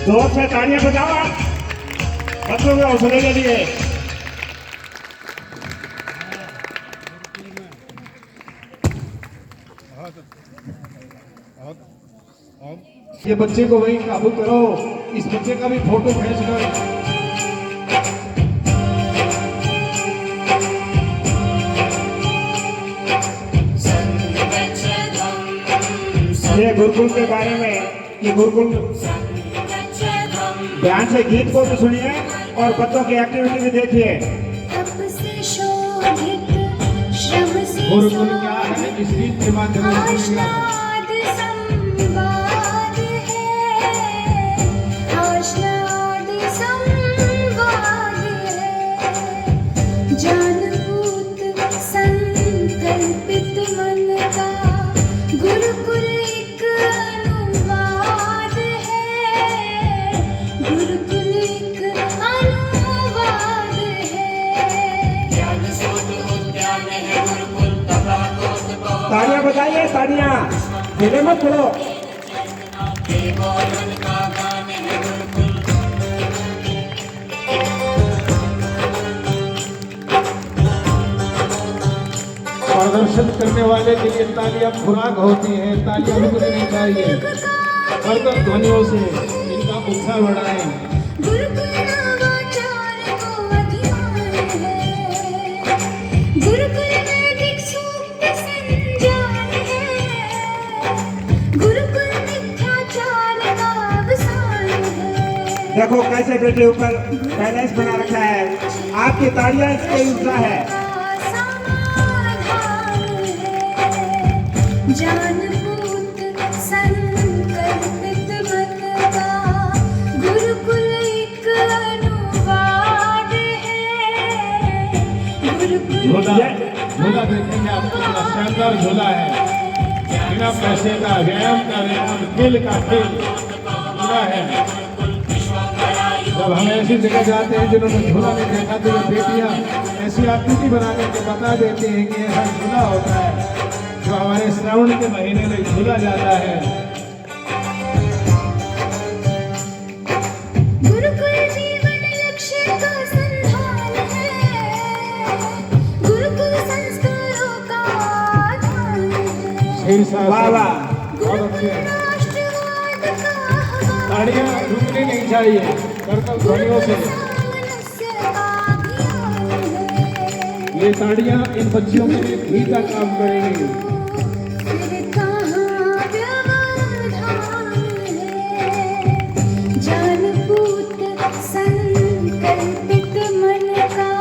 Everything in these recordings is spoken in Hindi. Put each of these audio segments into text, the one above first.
जोर से तालियां बजाओ बच्चों के हौसले के लिए। ये बच्चे को वही काबू करो, इस बच्चे का भी फोटो खींच लो। ये गुरुकुल के बारे में, ये गुरुकुल ध्यान से गीत को भी सुनिए और बच्चों की एक्टिविटी भी देखिए। गुरुकुल क्या है, इस गीत के माध्यम से जानपूत संकल्पित मन का गुरुकुल एक अनुवाद है, गुरुकुल एक अनुवाद है। तालियां बजाइए, तालियां ढीले मत पड़ो। प्रदर्शन करने वाले के लिए तालियां खुराक होती है, तालियां रुकनी नहीं चाहिए। करतब ध्वनियों से इनका उत्साह बढ़ाएं। गुरुकुल नवाचार को अधिमान है, गुरुकुल वैदिक सूक्त संजान है, गुरुकुल मिथ्याचार का अवसान है। देखो कैसे बेटे ऊपर बैलेंस बना रखा है, आपकी तालियां इसके उत्साह है। जानपूत संकल्पित मन का गुरुकुल एक अनुवाद है, गुरुकुल झूला देखेंगे आपको, कितना शानदार झूला है, बिना पैसे का व्यायाम का व्यायाम, खेल का खेल झूला है। जब हम ऐसी जगह जाते हैं जिन्होंने झूला नहीं देखा तो ये बेटियां ऐसी आकृति बना करके बता देती हैं कि ऐसा झूला होता है जो हमारे श्रावण के महीने में झूला जाता है। गुरुकुल जीवन लक्ष्य का संधान है, गुरुकुल संस्कारों का आधार है। वाह वाह, बहुत अच्छे हैं। राष्ट्रवाद का आह्वान, ताड़ियां रुकनी नहीं चाहिए, करतब ध्वनियों से। सामंजस्य का अभियान है। ये ताड़ियां इन बच्चियों के लिए घी का काम करेंगी। फिर कहाँ व्यवधान है, जानपूत संकल्पित मन का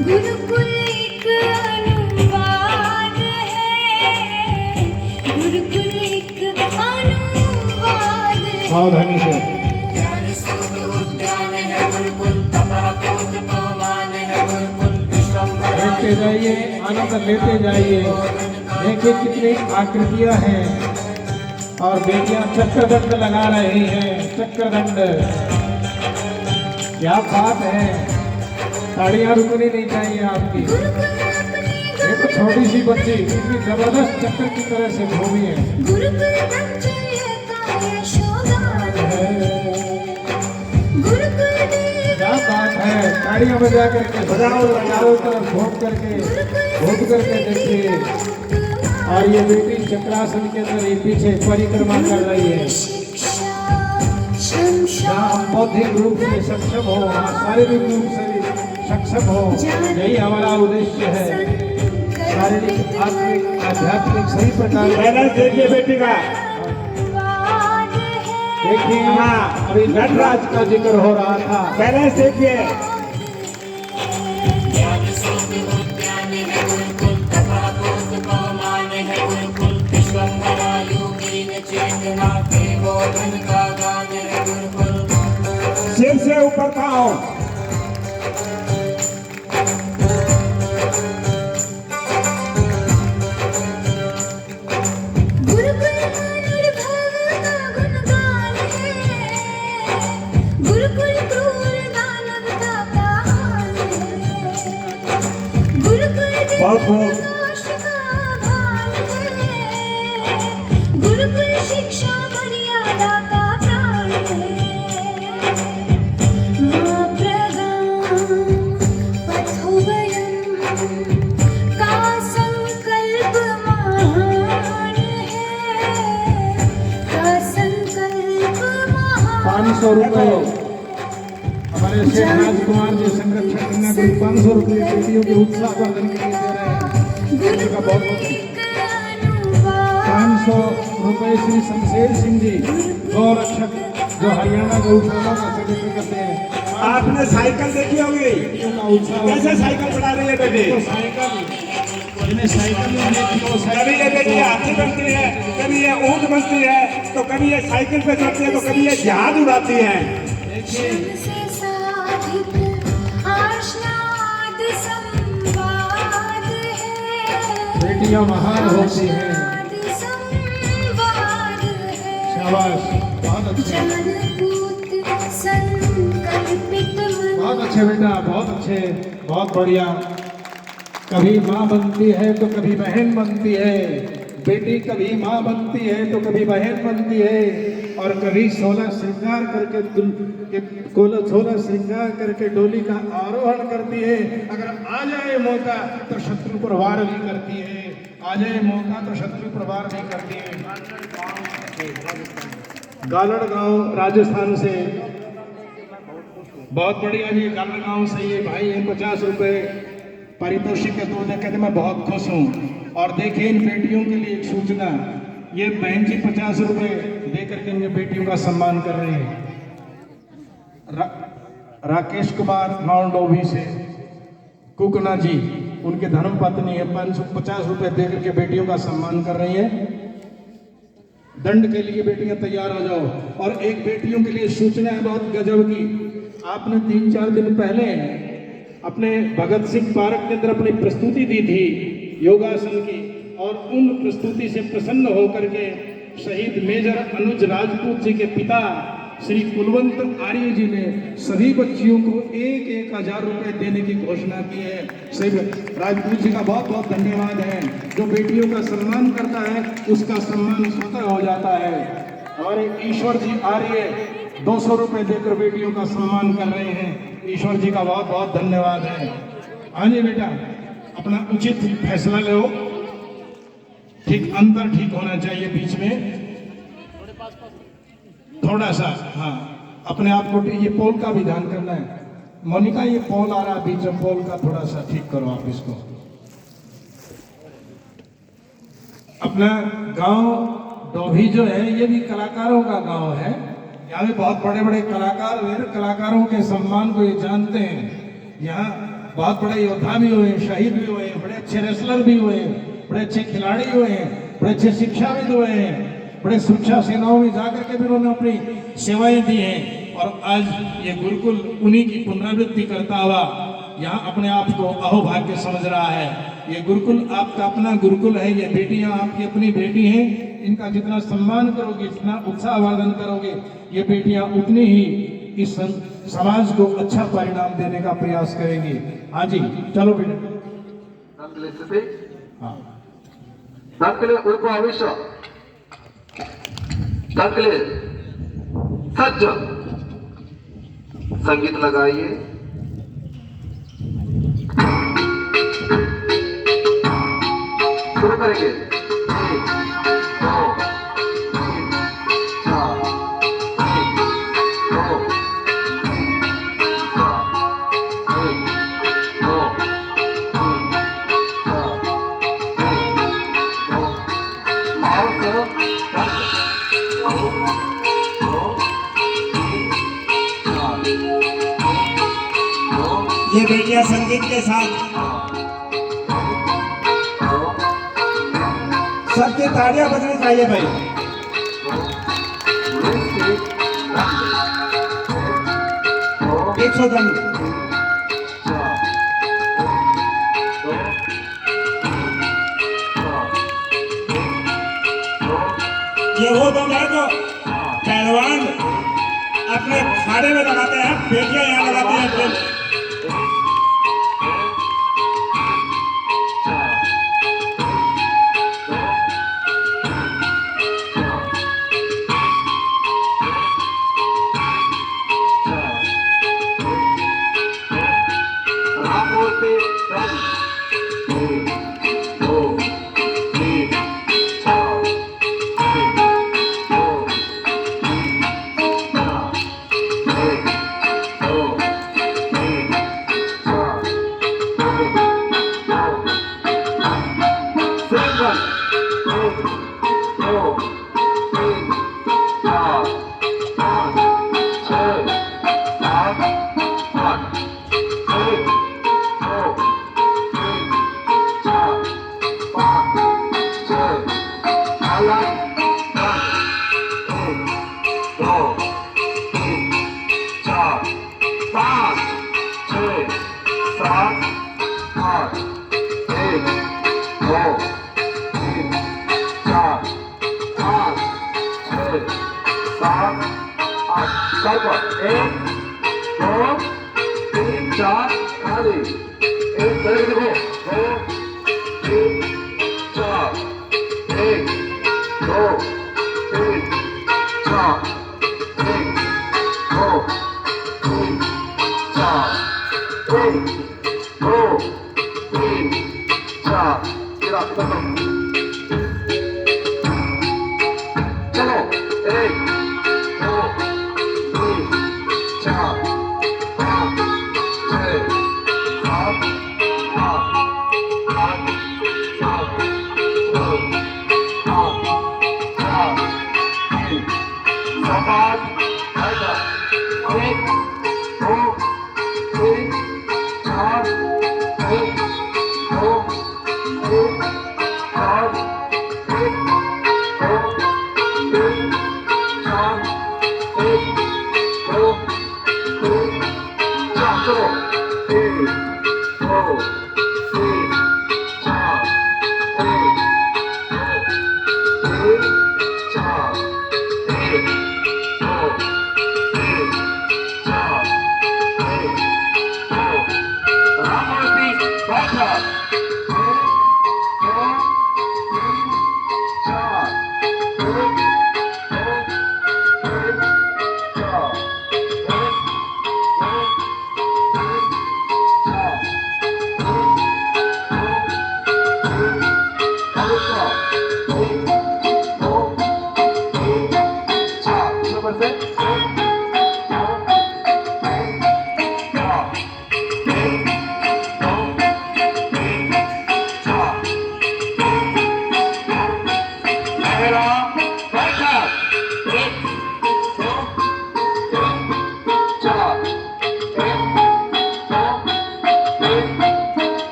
गुरुकुल एक अनुवाद है, गुरुकुल एक अनुवाद है। सावधानी से देखते जाइए, आनंद लेते जाइए। देखिए कितनी आकृतियां हैं और बेटियां चक्रदंड लगा रही हैं, चक्रदंड। क्या बात है, ताड़ियां रुकनी नहीं चाहिए आपकी। ये तो छोटी सी बच्ची इतनी जबरदस्त चक्र की तरह से घूमी है। गुरुकुल ब्रह्मचर्य का यशोगान है, गुरुकुल क्या बात है, ताड़ियां बजा करके बजाओ, चारों तरफ घूम करके देखिए। और ये बेटी चक्रासन के अंदर ही पीछे परिक्रमा कर रही है। हम बौद्धिक रूप से सक्षम हो, शारीरिक रूप से सक्षम हो, यही हमारा उद्देश्य है। शारीरिक, आत्मिक, आध्यात्मिक सही प्रकार बैलेंस देखिए बेटी का। देखिए, हाँ, अभी नटराज का जिक्र हो रहा था। बैलेंस देखिए। सिर से ऊपर खाओ। गुरुकुल निर्भव का गुणगान है, गुरुकुल क्रूर दानव का पान है, गुरुकुल बहुत बहुत प्रकाश का भान है, गुरुकुल शिक्षा मर्यादा का प्राण है। 500 रुपए हमारे शेख राजकुमार जी संरक्षक कन्या को 500 रुपये बेटियों के उत्साह वर्धन के लिए दे रहे हैं। बेटियों का बहुत बहुत 500 रुपए श्री शमशेर सिंह जी गौरक्षक जो हरियाणा के उत्सवों का सेक्रेटरी करते हैं। आपने साइकिल देखी होगी, बेटियों का उत्साह कैसे साइकिल चला रही है बेटी। तो साइकिल जिन्हें साइकिल में देखी हो कभी ये बेटी हाथी बनती है, कभी ये ऊँट बनती है, तो कभी ये साइकिल पे चढ़ती है, तो कभी ये जहाज उड़ाती है। देखिए से साधित आश्नाद संवाद है, बेटियां महान होती हैं। आश्नाद संवाद है। शाबाश, बहुत अच्छे, जानपूत संकल्पित मन, बहुत अच्छे बेटा, बहुत अच्छे, बहुत बढ़िया। कभी माँ बनती है तो कभी बहन बनती है, बेटी कभी माँ बनती है तो कभी बहन बनती है, और कभी 16 श्रृंगार करके 16 श्रृंगार करके डोली का आरोहण करती है। अगर आ जाए मौका तो शत्रु पर वार भी करती है, आ जाए मौका तो शत्रु पर वार भी करती है। गालड़ गांव राजस्थान से बहुत बढ़िया जी, गालड़ गांव से ये भाई हैं 50 रुपए पारितोषिक के तौर कहते मैं बहुत खुश हूँ। और देखिए इन बेटियों के लिए एक सूचना, ये बहन जी 50 रुपए दे करके इन बेटियों का सम्मान कर रहे हैं। राकेश कुमार गांव डोभी से कुकना जी उनके धर्म पत्नी है, 50 रुपए दे करके बेटियों का सम्मान कर रही है। दंड के लिए बेटियां तैयार हो जाओ। और एक बेटियों के लिए सूचना है बहुत गजब की, आपने 3-4 दिन पहले अपने भगत सिंह पार्क के अंदर अपनी प्रस्तुति दी थी योगासन की, और उन प्रस्तुति से प्रसन्न होकर के शहीद मेजर अनुज राजपूत जी के पिता श्री कुलवंत आर्य जी ने सभी बच्चियों को 1,000 रुपए देने की घोषणा की है। श्री राजपूत जी का बहुत बहुत धन्यवाद है। जो बेटियों का सम्मान करता है उसका सम्मान स्वतः हो जाता है। हमारे ईश्वर जी आर्य 200 रुपए देकर बेटियों का सम्मान कर रहे हैं। ईश्वर जी का बहुत बहुत धन्यवाद है। हाँ जी बेटा, अपना उचित फैसला लो, ठीक अंतर ठीक होना चाहिए बीच में थोड़ा सा। हाँ, अपने आप को ये पोल का भी ध्यान करना है। मोनिका ये पोल आ रहा है बीच में, पोल का थोड़ा सा ठीक करो आप इसको। अपना गांव डोभी जो है ये भी कलाकारों का गांव है। यहाँ भी बहुत बड़े बड़े कलाकार हुए, कलाकारों के सम्मान को ये जानते हैं। यहाँ बहुत बड़े योद्धा भी हुए, शहीद भी हुए, बड़े अच्छे रेसलर भी हुए, बड़े अच्छे खिलाड़ी हुए, बड़े अच्छे शिक्षाविद हुए हैं, बड़े सुरक्षा सेनाओं में जाकर के भी उन्होंने अपनी सेवाएं दी हैं। और आज ये गुरुकुल उन्हीं की पुनरावृत्ति करता हुआ यहाँ अपने आप को अहोभाग्य समझ रहा है। ये गुरुकुल आपका अपना गुरुकुल है, ये बेटियां आपकी अपनी बेटी हैं। इनका जितना सम्मान करोगे, जितना उत्साहवर्धन करोगे, ये बेटियां उतनी ही इस समाज को अच्छा परिणाम देने का प्रयास करेंगी। हाँ जी, चलो बेटा। हाँ, दाखले उनको आवेश दाखले सज्ज संगीत लगाइए। शुरू करेंगे। 1, 2, 3, 4, 1, 2, 1, 2, 3, 4, ये बेटियां संगीत के साथ सबके तालियां बजनी चाहिए भाई। एक सौ दंड। ये वो दंड है जो पहलवान अपने खाड़े में लगाते हैं, बेटियां यहाँ लगाती हैं फिर।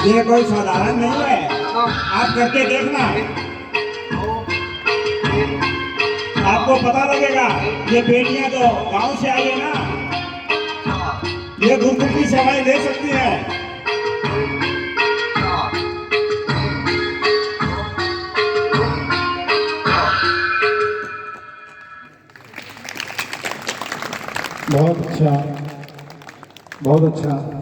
ये कोई साधारण नहीं है, आप करके देखना, आपको पता लगेगा। ये बेटियां तो गांव से आई है ना, ये गुरुकुल की सेवाएं ले सकती है। बहुत अच्छा, बहुत अच्छा।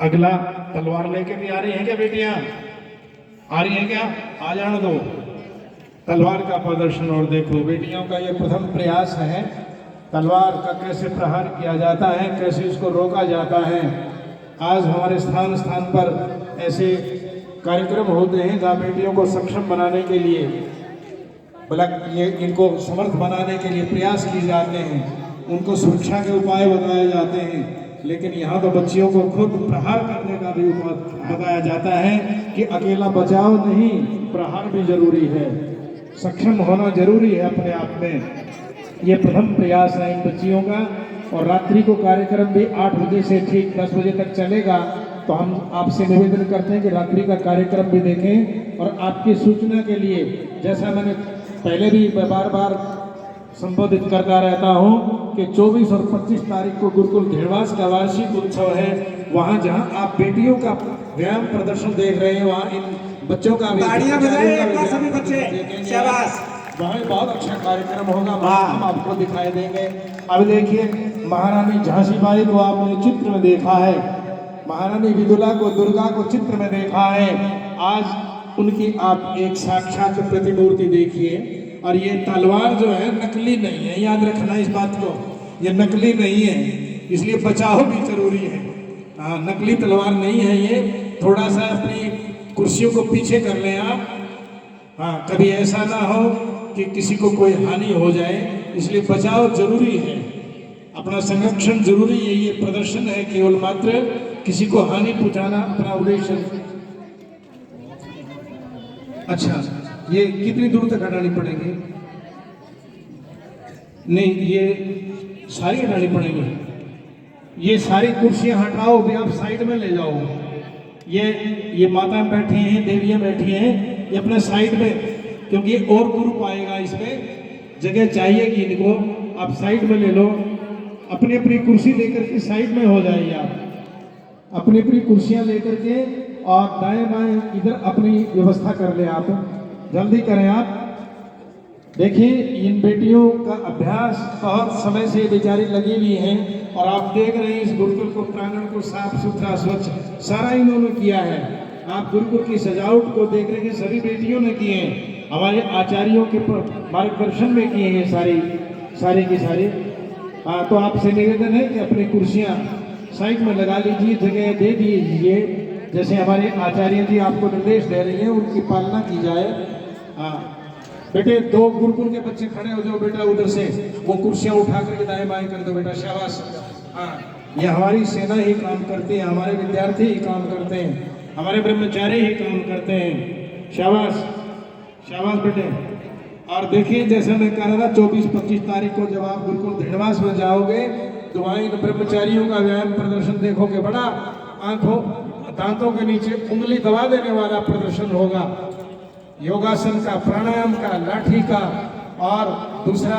अगला तलवार लेके भी आ रही है क्या बेटियां? आ रही है क्या? आ जाने दो। तलवार का प्रदर्शन और देखो, बेटियों का ये प्रथम प्रयास है। तलवार का कैसे प्रहार किया जाता है, कैसे इसको रोका जाता है। आज हमारे स्थान स्थान पर ऐसे कार्यक्रम होते हैं जहाँ बेटियों को सक्षम बनाने के लिए, ये इनको समर्थ बनाने के लिए प्रयास किए जाते हैं, उनको सुरक्षा के उपाय बताए जाते हैं। लेकिन यहाँ तो बच्चियों को खुद प्रहार करने का भी उपाय बताया जाता है कि अकेला बचाव नहीं, प्रहार भी जरूरी है, सक्षम होना जरूरी है अपने आप में। ये प्रथम प्रयास है इन बच्चियों का। और रात्रि को कार्यक्रम भी 8 बजे से ठीक 10 बजे तक चलेगा। तो हम आपसे निवेदन करते हैं कि रात्रि का कार्यक्रम भी देखें। और आपकी सूचना के लिए, जैसा मैंने पहले भी बार बार संबोधित करता रहता हूं कि 24 और 25 तारीख को गुरुकुल घेड़वास का वार्षिक उत्सव है। वहां जहां आप बेटियों का व्यायाम प्रदर्शन देख रहे हैं, वहां इन बच्चों का भी सभी बच्चे शाबाश, वहाँ बहुत अच्छा कार्यक्रम होगा, हम आपको दिखाई देंगे। अब देखिए, महारानी झांसी बाई को आपने चित्र में देखा है, महारानी विदुला को, दुर्गा को चित्र में देखा है, आज उनकी आप एक साक्षात प्रतिमूर्ति देखिए। और ये तलवार जो है नकली नहीं है, याद रखना इस बात को, ये नकली नहीं है, इसलिए बचाव भी जरूरी है। हाँ, नकली तलवार नहीं है ये। थोड़ा सा अपनी कुर्सियों को पीछे कर लें आप। हाँ, कभी ऐसा ना हो कि किसी को कोई हानि हो जाए, इसलिए बचाव जरूरी है, अपना संरक्षण जरूरी है। ये प्रदर्शन है केवल मात्र, किसी को हानि पहुंचाना अपना उद्देश्य। अच्छा, ये कितनी दूर तक हटानी पड़ेगी? नहीं, ये सारी हटानी पड़ेगी। ये सारी कुर्सियां हटाओ भी, आप साइड में ले जाओ। ये माता बैठी हैं, देवियां बैठी हैं, ये अपने साइड में, क्योंकि और ग्रुप आएगा, इसमें जगह चाहिएगी इनको। आप साइड में ले लो, अपनी अपनी कुर्सी लेकर के साइड में हो जाइए। आप अपनी अपनी कुर्सियां लेकर के और दाएं बाएं इधर अपनी व्यवस्था कर ले। आप जल्दी करें। आप देखिए, इन बेटियों का अभ्यास बहुत समय से बेचारी लगी हुई हैं, और आप देख रहे हैं इस गुरुकुल को, प्रांगण को साफ सुथरा स्वच्छ सारा इन्होंने किया है। आप गुरुकुल की सजावट को देख रहे हैं, सभी बेटियों ने किए हैं, हमारे आचार्यों के मार्गदर्शन में किए हैं सारी की सारी। हाँ, तो आपसे निवेदन है कि अपनी कुर्सियाँ साइड में लगा लीजिए, जगह दे दीजिए, जैसे हमारे आचार्य जी आपको निर्देश दे रही हैं, उनकी पालना की जाए। हाँ बेटे, दो गुरुकुल के बच्चे खड़े हो जाओ बेटा, उधर से वो कुर्सियाँ उठा करके दाएं बाएं कर दो बेटा, शाबाश। हाँ, ये हमारी सेना ही काम करती है, हमारे विद्यार्थी ही काम करते हैं, हमारे ब्रह्मचारी ही काम करते हैं। शाबाश शाबाश बेटे। और देखिए, जैसे मैं कह रहा था, 24-25 तारीख को जब आप गुरुकुल धीणवास में जाओगे तो वहाँ इन ब्रह्मचारियों का व्यायाम प्रदर्शन देखोगे। बड़ा आंखों दांतों के नीचे उंगली दबा देने वाला प्रदर्शन होगा, योगासन का, प्राणायाम का, लाठी का, और दूसरा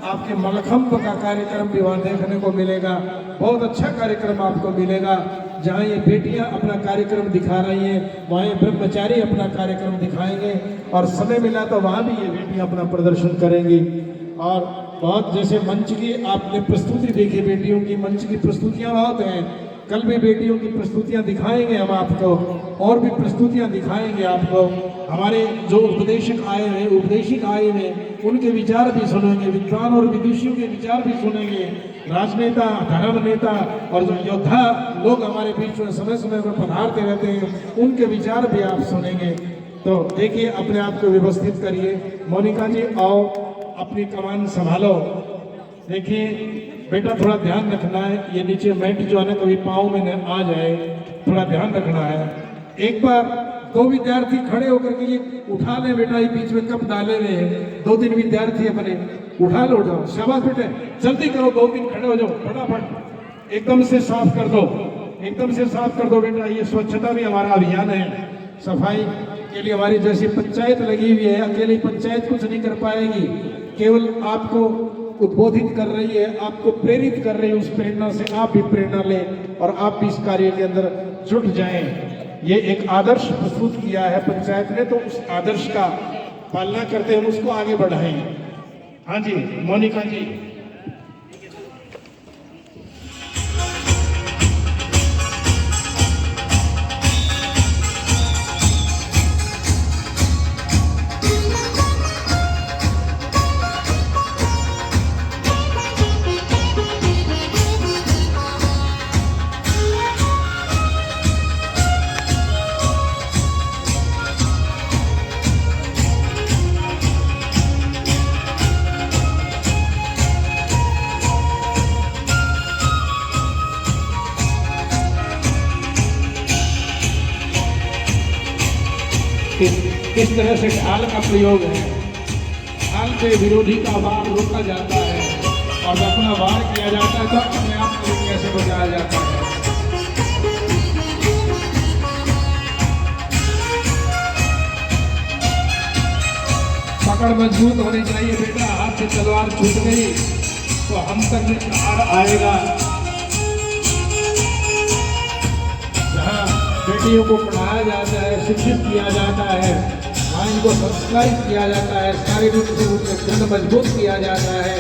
आपके मलखंभ का कार्यक्रम भी वहाँ देखने को मिलेगा। बहुत अच्छा कार्यक्रम आपको मिलेगा। जहाँ ये बेटियाँ अपना कार्यक्रम दिखा रही हैं, वहाँ ये ब्रह्मचारी अपना कार्यक्रम दिखाएंगे, और समय मिला तो वहाँ भी ये बेटियाँ अपना प्रदर्शन करेंगी। और बहुत, जैसे मंच की आपने प्रस्तुति देखी, बेटियों की मंच की प्रस्तुतियाँ बहुत हैं। कल भी बेटियों की प्रस्तुतियाँ दिखाएंगे हम आपको, और भी प्रस्तुतियाँ दिखाएंगे आपको। हमारे जो उपदेशक आए हैं, उपदेशिक आए हैं, उनके विचार भी सुनेंगे, विद्वान और विदुषियों के विचार भी सुनेंगे। राजनेता, धर्म नेता और जो योद्धा लोग हमारे बीच में समय समय पर पधारते रहते हैं, उनके विचार भी आप सुनेंगे। तो देखिए, अपने आप को व्यवस्थित करिए। मोनिका जी आओ, अपनी कमान संभालो। देखिए बेटा, थोड़ा ध्यान रखना है, ये नीचे मैट जो है ना कभी पाँव में न आ जाए, थोड़ा ध्यान रखना है। एक बार दो विद्यार्थी खड़े होकर के ये उठा ले बेटा, ये बीच में कप डाले हुए हैं, 2-3 विद्यार्थी अपने उठा लो, उठाओ। शाबाश बेटे, जल्दी करो, 2-3 खड़े हो जाओ, फटाफट एकदम से साफ कर दो, एकदम से साफ कर दो बेटा। ये स्वच्छता भी हमारा अभियान है, सफाई के लिए हमारी जैसी पंचायत लगी हुई है। अकेली पंचायत कुछ नहीं कर पाएगी, केवल आपको उद्बोधित कर रही है, आपको प्रेरित कर रही है। उस प्रेरणा से आप भी प्रेरणा लें और आप भी इस कार्य के अंदर जुट जाएं। ये एक आदर्श प्रस्तुत किया है पंचायत ने, तो उस आदर्श का पालना करते हम उसको आगे बढ़ाएं। हाँ जी, मोनिका जी। किस तरह से ढाल का प्रयोग है, ढाल से विरोधी का वार रोका जाता है, और अपना वार किया जाता है तो अपने आप को कैसे बचाया जाता है। पकड़ मजबूत होनी चाहिए बेटा, हाथ से तलवार छूट गई तो हम तक प्रहार आएगा। जहाँ बेटियों को पढ़ाया जाता है, शिक्षित किया जाता है, वहाँ इनको संस्कारित किया जाता है, शारीरिक रूप से दृढ़ मजबूत किया जाता है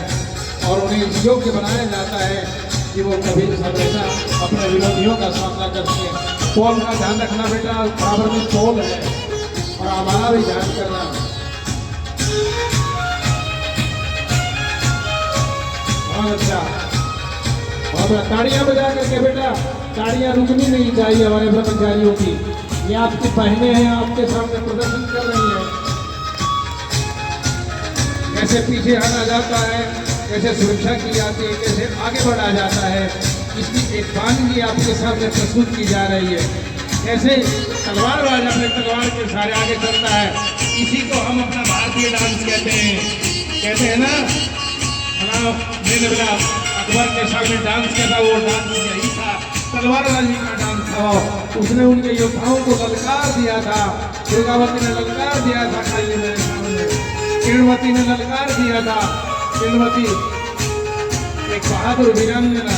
और उन्हें योग्य बनाया जाता है। कि वो कभी हमेशा अपने विरोधियों का सामना करती है। पोल का ध्यान रखना बेटा, बराबर में पोल है और हमारा भी ध्यान करना। बहुत अच्छा, बहुत अच्छा। ताड़ियां बजा करके बेटा, ताड़ियां रुकनी नहीं चाहिए हमारे ब्रह्मचारियों की। ये आपकी बहनें हैं, आपके सामने प्रदर्शन कर रही हैं। कैसे पीछे हटा जाता है, कैसे सुरक्षा की जाती है, कैसे आगे बढ़ा जाता है, इसकी एक वानगी आपके सामने प्रस्तुत की जा रही है। कैसे तलवारबाज अपने तलवार के सहारे आगे चलता है, इसी को हम अपना भारतीय डांस कहते हैं। कहते हैं ना, मैंने बोला अकबर के सामने डांस किया था, वो डांस यही था, तलवारबाजी का डांस था। उसने उनके योद्धाओं को ललकार दिया था। दुर्गावती ने ललकार दिया था, खाली मेरे सामने किरणवती ने ललकार दिया था। किरणवती एक बहादुर वीरांगना।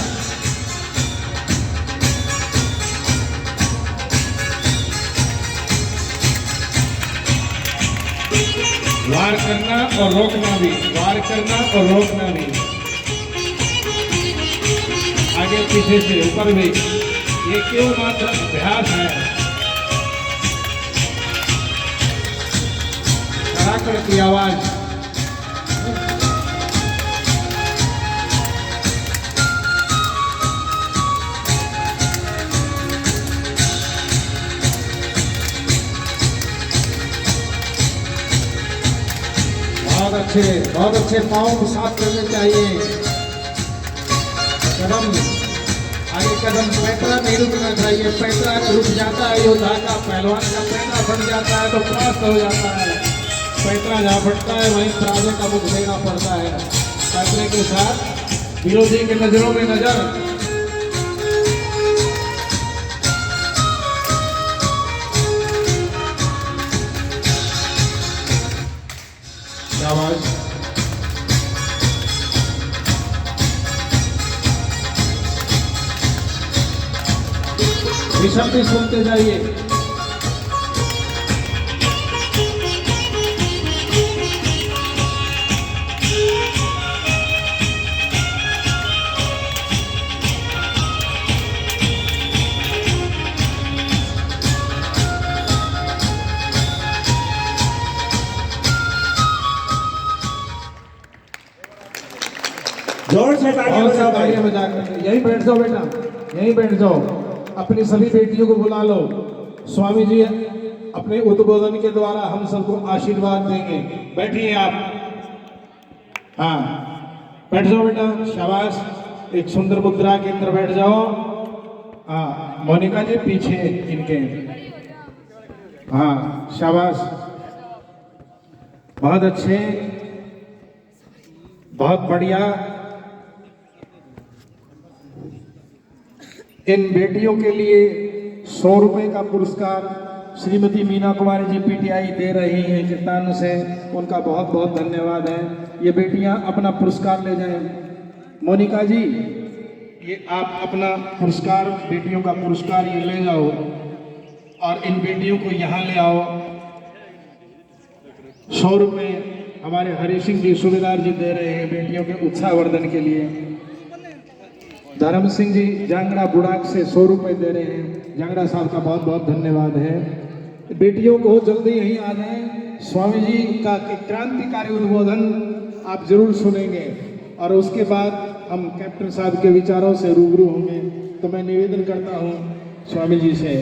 वार करना और रोकना भी, वार करना और रोकना भी, आगे पीछे से ऊपर भी, ये क्यों मात्र अभ्यास है। कराकड़ की आवाज, बहुत अच्छे पाँव को साफ करने चाहिए। कदम आगे, कदम पैतरा नहीं रुकना चाहिए। पैतरा अगर रुक जाता है योद्धा का, पहलवान का पैतरा फट जाता है तो परास्त हो जाता है। पैतरा जहाँ फटता है वहीं पराजय का मुख देना पड़ता है। पैतरे के साथ विरोधी के नजरों में नजर। आवाज ऋषभ भी सुनते जाइए। जोर से तालियां और बजाओ भाई। तालियां बजा कर यहीं बैठ जाओ बेटा, यहीं बैठ जाओ। अपनी सभी बेटियों को बुला लो। स्वामी जी अपने उद्बोधन के द्वारा हम सबको आशीर्वाद देंगे। बैठिए आप, हाँ बैठ जाओ बेटा, शाबाश। एक सुंदर मुद्रा के अंदर बैठ जाओ। हाँ मोनिका जी पीछे इनके, हाँ शाबाश, बहुत अच्छे, बहुत बढ़िया। इन बेटियों के लिए 100 रुपए का पुरस्कार श्रीमती मीना कुमारी जी पीटीआई दे रही हैं कीर्तन से। उनका बहुत बहुत धन्यवाद है। ये बेटियां अपना पुरस्कार ले जाएं। मोनिका जी, ये आप अपना पुरस्कार, बेटियों का पुरस्कार ये ले जाओ और इन बेटियों को यहाँ ले आओ। 100 रुपए हमारे हरि सिंह जी सूबेदार जी दे रहे हैं बेटियों के उत्साहवर्धन के लिए। धर्म सिंह जी जांगड़ा बुड़ाक से 100 रुपए दे रहे हैं। जांगड़ा साहब का बहुत बहुत धन्यवाद है। बेटियों को जल्दी यहीं आ जाएं। स्वामी जी का क्रांतिकारी उद्बोधन आप जरूर सुनेंगे और उसके बाद हम कैप्टन साहब के विचारों से रूबरू होंगे। तो मैं निवेदन करता हूँ स्वामी जी से